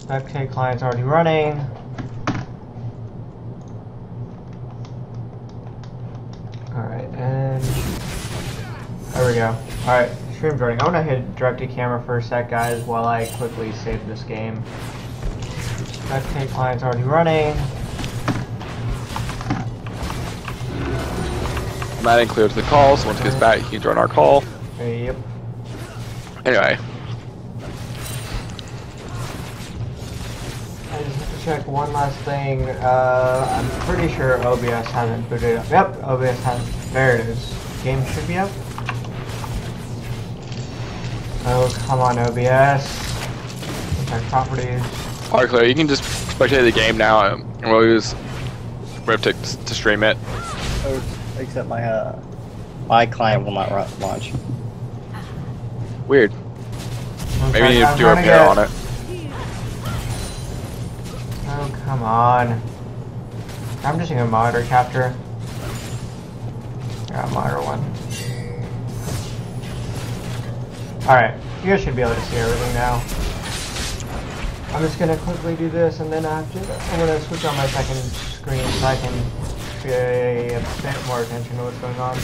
FK client's already running. Alright, and there we go. Alright, stream's running. I'm gonna hit direct to camera for a sec, guys, while I quickly save this game. FK client's already running. That includes the call, so once he gets back, he can join our call. Yep. Anyway. I just have to check one last thing. I'm pretty sure OBS hasn't booted up. Yep, OBS hasn't. There it is. Game should be up. Oh, come on, OBS. Check properties. Alright, Claire, you can just spectate the game now, and we'll use Riptic to stream it. Except my client will not launch. Weird. Okay, Maybe you need to do a repair on it. Oh, come on. I'm just gonna monitor capture. Yeah, monitor one. Alright, you guys should be able to see everything now. I'm just gonna quickly do this, and then after that, I'm gonna switch on my second screen so I can pay a bit more attention to what's going on.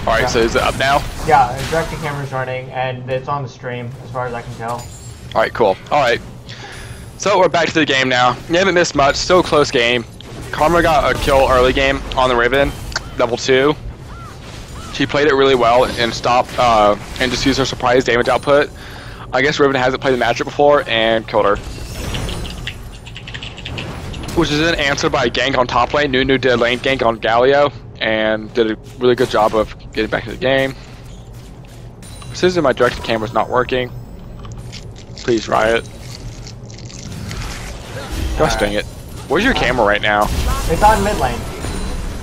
Alright, Yeah. so is it up now? Yeah, direct to camera's running, and it's on the stream, as far as I can tell. Alright, cool. Alright. So we're back to the game now. You haven't missed much, still a close game. Karma got a kill early game on the Riven, level 2. She played it really well and stopped and just used her surprise damage output. I guess Riven hasn't played the matchup before and killed her. Which is then answered by a gank on top lane. Nunu did a lane gank on Galio and did a really good job of getting back to the game. Precision, my directed camera's not working. Please, Riot. Gosh dang it. Where's your camera right now? It's on mid lane.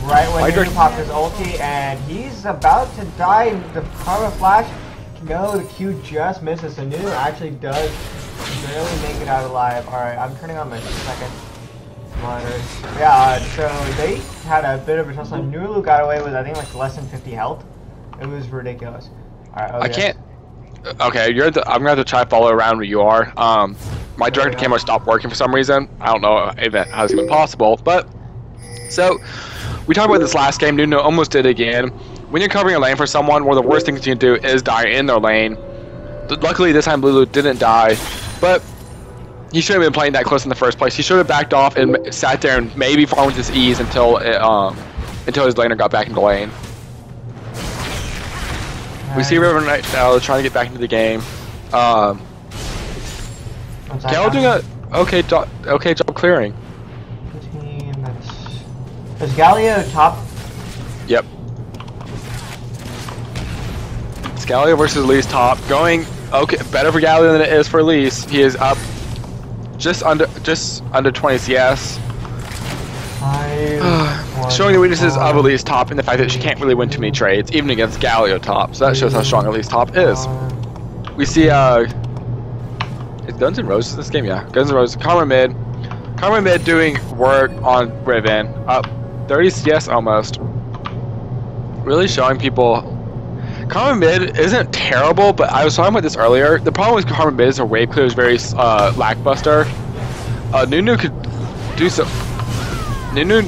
Right when Nunu popped his ulti, and he's about to die. The Karma Flash, no, the Q just misses. So Nunu actually does barely make it out alive. Alright, I'm turning on my second monitor. Yeah, so they had a bit of a tussle. Nunu got away with, I think, like less than 50 health. It was ridiculous. Alright, okay. I can't. Okay, I'm gonna have to try to follow around where you are. My directed camera stopped working for some reason. I don't know if it has been possible, but so we talked about this last game. Nunu almost did it again. When you're covering a lane for someone, one of the worst things you can do is die in their lane. Luckily, this time Lulu didn't die, but he shouldn't have been playing that close in the first place. He should have backed off and sat there and maybe farmed with his ease until his laner got back into lane. We see Riven right now trying to get back into the game. Gal doing a okay job clearing. Is Galio top? Yep. It's Galio versus Elise top. Going okay, better for Galio than it is for Elise. He is up just under 20 CS. Showing the weaknesses of Elise top and the fact that she can't really win too many trades, even against Galio top. So that shows how strong Elise top is. We see is Guns N' Roses this game? Yeah, Guns N' Roses. Karma mid doing work on Riven. Up 30 CS almost. Really showing people. Karma mid isn't terrible, but I was talking about this earlier. The problem with Karma mid is her wave clear is very lackluster. Nunu could do some. Nunu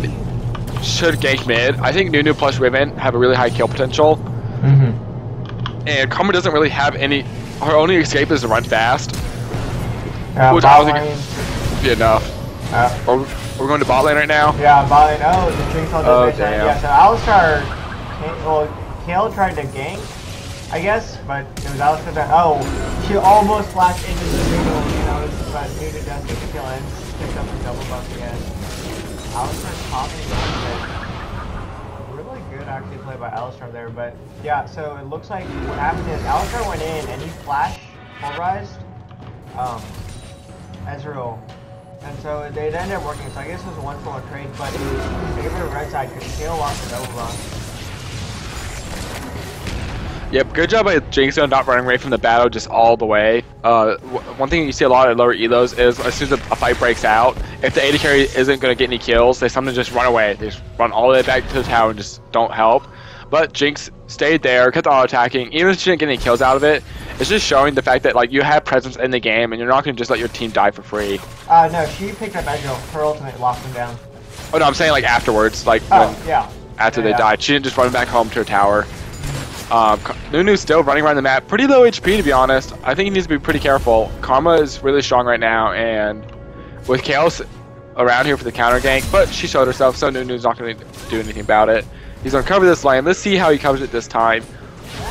should gank mid. I think Nunu plus Riven have a really high kill potential. And Karma doesn't really have any. Her only escape is to run fast. Which I don't think would be enough. We're going to bot lane right now? Yeah, bot lane. Oh, the Jinx all did yeah, so Alistar, Kale tried to gank, I guess, but it was Alistar that, oh, she almost flashed into the middle, but Nunu does get the kill and picked up the double buff again. Alistar's popping it. Really good actually play by Alistar there, but yeah, so it looks like what happened is Alistar went in and he flash pulverized Ezreal. And so it ended up working, so I guess it was a 1-for-1 trade, but it was in favor of right side because Kale lost the double buff. Yep, good job by Jinx not running away from the battle just all the way. One thing you see a lot at lower elos is as soon as a fight breaks out, if the AD carry isn't going to get any kills, they sometimes just run away. They just run all the way back to the tower and just don't help. But Jinx stayed there, kept auto attacking, even if she didn't get any kills out of it. It's just showing the fact that like you have presence in the game and you're not going to just let your team die for free. No, she picked up Edgel. Her ultimate locked him down. Oh no, I'm saying like afterwards, like after they died. She didn't just run back home to her tower. Nunu's still running around the map, pretty low HP to be honest. I think he needs to be pretty careful. Karma is really strong right now, and with Chaos around here for the counter gank, but she showed herself, so Nunu's not going to do anything about it. He's going to cover this lane. Let's see how he covers it this time.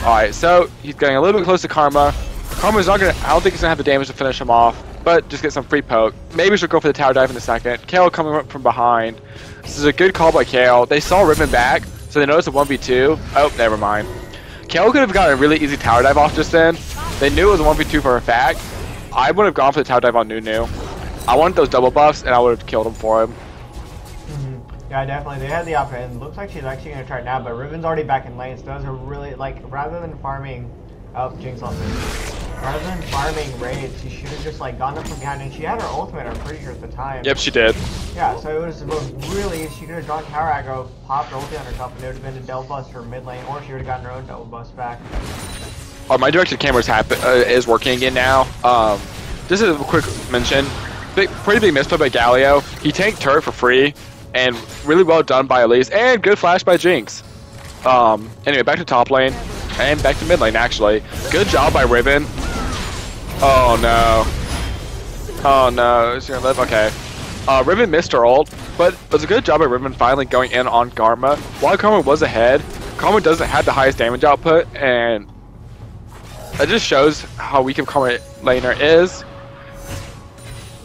Alright, so he's getting a little bit close to Karma. Karma's not going to, I don't think he's going to have the damage to finish him off, but just get some free poke. Maybe she'll go for the tower dive in a second. Kale coming up from behind. This is a good call by Kale. They saw Ribbon back, so they noticed a 1v2. Oh, never mind. Kale could have gotten a really easy tower dive off just then. They knew it was a 1v2 for a fact. I would have gone for the tower dive on Nunu. I wanted those double buffs, and I would have killed him for him. Yeah, definitely. They had the option. And looks like she's actually going to try it now, but Riven's already back in lane, so those are really, like, rather than farming... Oh, Jinx on this. Rather than farming raids, she should have just, like, gone up from behind, and she had her ultimate, I'm pretty sure, at the time. Yep, she did. Yeah, so it was really, she could have drawn tower aggro, popped her ulti on herself, and it would have been a double bust for mid lane, or she would have gotten her own double bust back. Oh, my directed camera is working again now. Just as a quick mention, pretty big misplay by Galio. He tanked turret for free, and really well done by Elise, and good flash by Jinx. Anyway, back to top lane, and back to mid lane, actually. Good job by Riven. Oh, no. Oh, no. Is he gonna live? Okay. Riven missed her ult, but it was a good job by Riven finally going in on Karma. While Karma was ahead, Karma doesn't have the highest damage output, and that just shows how weak of Karma laner is.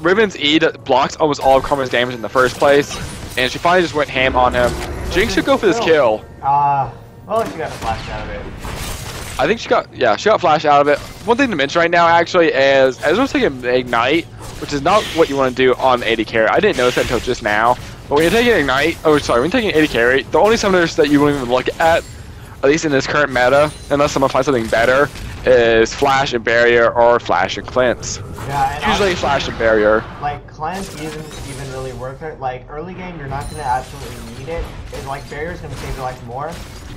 Riven's E blocks almost all of Karma's damage in the first place, and she finally just went ham on him. Jinx should go for this kill. Well, she got a flash out of it. I think she got flash out of it. One thing to mention right now actually is Ezreal's taking Ignite, which is not what you want to do on AD carry. I didn't notice that until just now. But when you're taking Ignite, when you're taking AD carry, the only summoners that you wouldn't even look at least in this current meta, unless someone finds something better, is Flash and Barrier or Flash and Cleanse. Yeah, and usually Flash and Barrier. Like, Cleanse isn't even really worth it. Like, early game, you're not going to absolutely need it. It's like, Barrier's going to save your life more.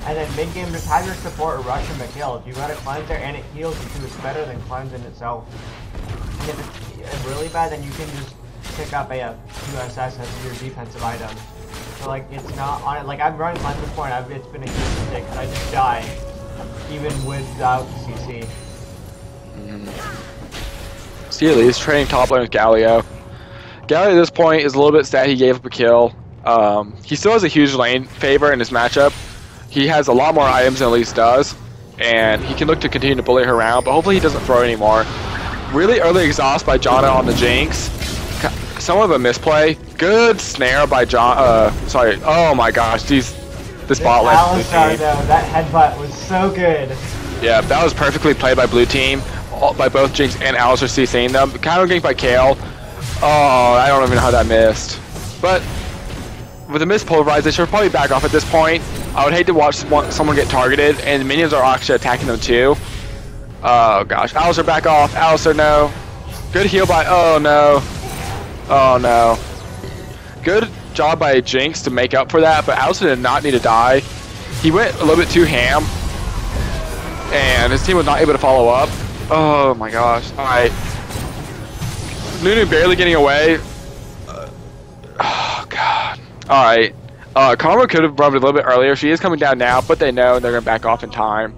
And then mid game, just have your support rush and kill. If you got a Cleanse there and it heals you too, it's better than Cleanse in itself. And if it's really bad, then you can just pick up a QSS as your defensive item. So like, it's not on it. Like, I've run Cleanse before and it's been a huge mistake because I just die, even without CC. See, he's trading top lane with Galio. Galio at this point is a little bit sad he gave up a kill. He still has a huge lane favor in his matchup. He has a lot more items than Elise does, and he can look to continue to bully her around, but hopefully he doesn't throw anymore. Really early exhaust by Janna on the Jinx. Somewhat of a misplay. Good snare by sorry. Oh my gosh, this bot lane. Alistar, though, that headbutt was so good. Yeah, that was perfectly played by blue team, by both Jinx and Alistar CCing them. Counter gank by Kale. Oh, I don't even know how that missed. But with the mispolarized, they should probably back off at this point. I would hate to watch someone get targeted, and the minions are actually attacking them too. Oh gosh, Alistar back off. Alistar, no. Good heal by, oh no. Oh no. Good job by Jinx to make up for that, but Alistar did not need to die. He went a little bit too ham, and his team was not able to follow up. Oh my gosh. Alright. Nunu barely getting away. Oh god. Alright. Karma could have rubbed a little bit earlier. She is coming down now, but they know they're going to back off in time.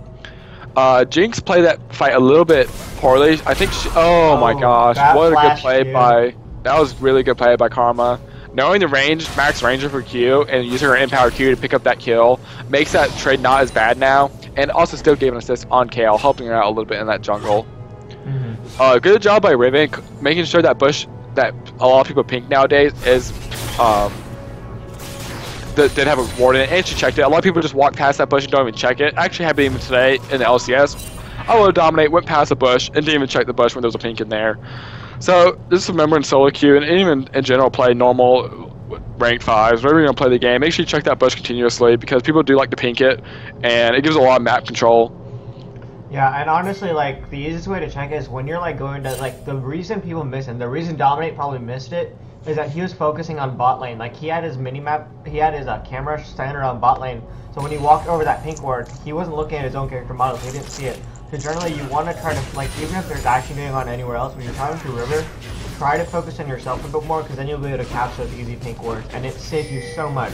Jinx played that fight a little bit poorly. I think she... Oh my gosh. What a good play by... That was really good play by Karma. Knowing the range, max ranger for Q, and using her empower Q to pick up that kill makes that trade not as bad now. And also still gave an assist on Kale, helping her out a little bit in that jungle. Good job by Riven, making sure that bush that a lot of people pink nowadays is... that did have a ward in it, and she checked it. A lot of people just walk past that bush and don't even check it. Actually happened even today in the LCS. I would dominate, went past the bush, and didn't even check the bush when there was a pink in there. So, just remember in solo queue, and even in general play normal ranked 5s, whenever you're going to play the game, make sure you check that bush continuously, because people do like to pink it, and it gives a lot of map control. Yeah, and honestly, like, the easiest way to check it is when you're, like, going to, like, the reason people miss it, the reason Dominate probably missed it, is that he was focusing on bot lane. Like, he had his minimap, he had his camera centered on bot lane, so when he walked over that pink ward, he wasn't looking at his own character model, so he didn't see it. Because generally you want to try to, like, even if there's action going on anywhere else, when you're talking to River, try to focus on yourself a bit more, because then you'll be able to catch those easy pink wards, and it saves you so much.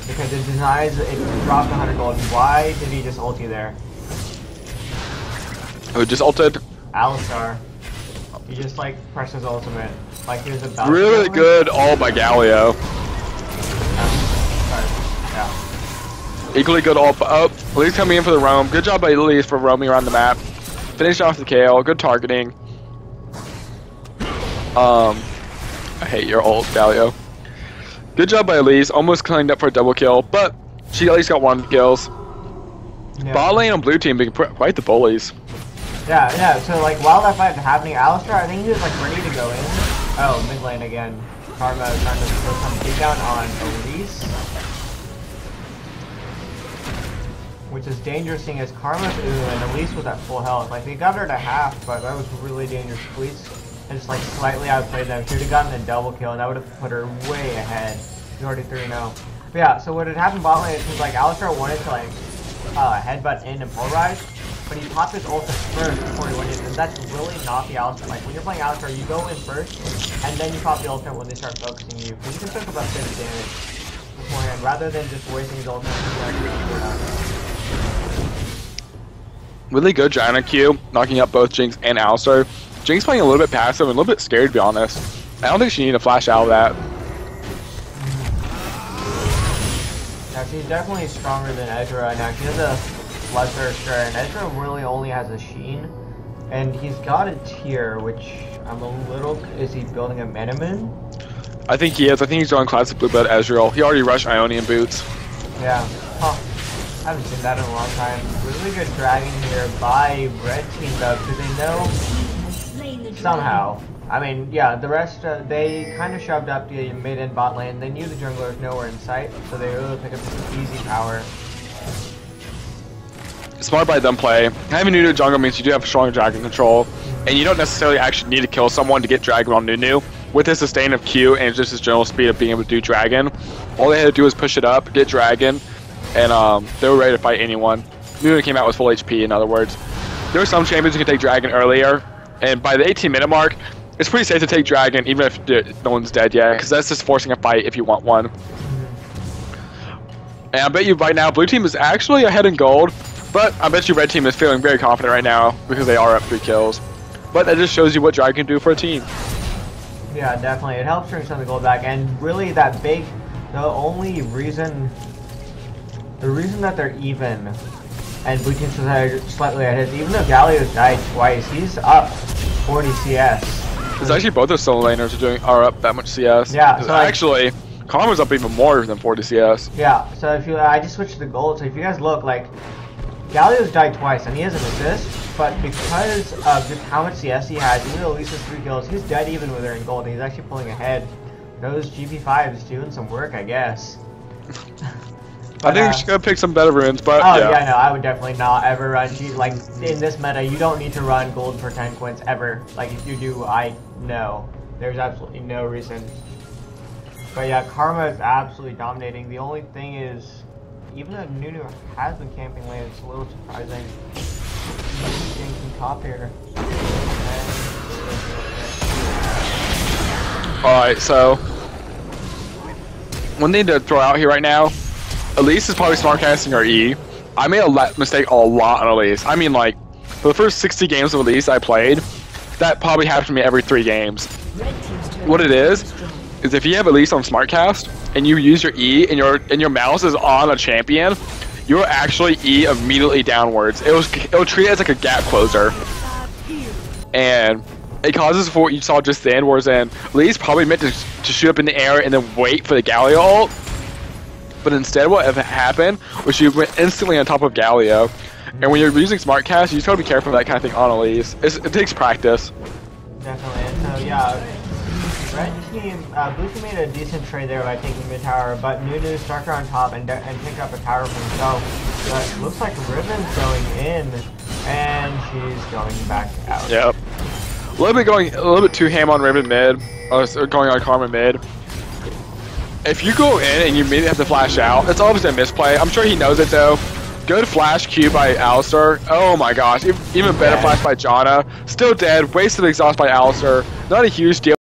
Because it denies, it dropped 100 gold. Why did he just ult you there? Who just ulted? Alistar. He just, like, pressed his ultimate. Like, he was about to Really good ult by Galio. Yeah. Equally good ult. Oh, Lee's coming in for the roam. Good job by Lee for roaming around the map. Finished off the KO. Good targeting. I hate your ult, Galio. Good job by Elise, almost cleaned up for a double kill, but she at least got 1 kills. Yeah. Bot lane and blue team being quite the bullies. Yeah, so like while that fight was happening, Alistar, I think he was like ready to go in. Oh, mid lane again. Karma is trying to throw some beat down on Elise. Which is dangerous seeing as Karma's and Elise was at full health. Like they got her to half, but that was really dangerous. Elise just like slightly outplayed them. She would have gotten a double kill and that would have put her way ahead. She's already 3-0. But yeah, so what had happened bot lane is like Alistar wanted to like headbutt in and polarize, but he popped his ult first before he went in, and that's really not the Alistar. Like when you're playing Alistar, you go in first, and then you pop the ultimate when they start focusing you, because you can soak up a bit of damage beforehand, rather than just wasting his ultimate. Really good Giant Q, knocking up both Jinx and Alistar. Jinx playing a little bit passive and a little bit scared, to be honest. I don't think she needed to flash out of that. Yeah, she's definitely stronger than Ezra right now. She has a lesser share, and Ezra really only has a Sheen. And he's got a tier, which I'm a little... Is he building a Miniman? I think he is. I think he's going classic blue blood Ezreal. He already rushed Ionian boots. Yeah. Huh. I haven't seen that in a long time. Really good dragon here by red team though, because they know somehow. I mean, yeah, the rest, they kind of shoved up the mid and bot lane. They knew the jungler was nowhere in sight, so they were able to pick up some easy power. Smart by them play. Having Nunu jungle means you do have strong dragon control, and you don't necessarily actually need to kill someone to get dragon on Nunu. With his sustain of Q and just his general speed of being able to do dragon, all they had to do was push it up, get dragon, and they were ready to fight anyone. Nunu came out with full HP, in other words. There are some champions who can take dragon earlier, and by the 18-minute mark, it's pretty safe to take dragon even if no one's dead yet, because that's just forcing a fight if you want one. And I bet you right now, blue team is actually ahead in gold, but I bet you red team is feeling very confident right now because they are up 3 kills. But that just shows you what dragon can do for a team. Yeah, definitely. It helps bring some of the gold back, and really the reason that they're even and blue team's slightly ahead is even though Galio's died twice, he's up 40 CS. It's actually both the solo laners are up that much CS. Yeah, so actually, Karma's up even more than 40 CS. Yeah, so if I just switched to the gold, so if you guys look, like, Galio's died twice, and he has an assist, but because of just how much CS he has, even though Lisa's 3 kills, he's dead even with her in gold, and he's actually pulling ahead. Those GP5s doing some work, I guess. I think she's gonna pick some better runes, but yeah, no, I would definitely not ever run. Like, in this meta, you don't need to run gold for 10 quints ever. Like, if you do, no. There's absolutely no reason. But yeah, Karma is absolutely dominating. The only thing is, even though Nunu has been camping lane, it's a little surprising. He's getting some top here. Alright, so one thing to throw out here right now, Elise is probably smartcasting her E. I made a mistake a lot on Elise. I mean, like, for the first 60 games of Elise I played, that probably happened to me every 3 games. What it is if you have Elise on smartcast and you use your E and your mouse is on a champion, you'll actually E immediately downwards. It'll treat it as like a gap closer, and it causes what you saw just then, whereas Elise probably meant to shoot up in the air and then wait for the Galio ult. But instead what happened was she went instantly on top of Galio. And when you're using SmartCast, you just gotta be careful of that kind of thing on Elise. It takes practice. Definitely, and so yeah, red team, blue team made a decent trade there by taking mid tower, but Nunu stuck her on top and picked up a tower for himself. But it looks like Riven's going in, and she's going back out. Yep. A little bit too ham on Riven mid, or going on Karma mid. If you go in and you immediately have to flash out, it's obviously a misplay. I'm sure he knows it though. Good flash Q by Alistar. Oh my gosh. Even better flash by Janna. Still dead. Wasted exhaust by Alistar. Not a huge deal.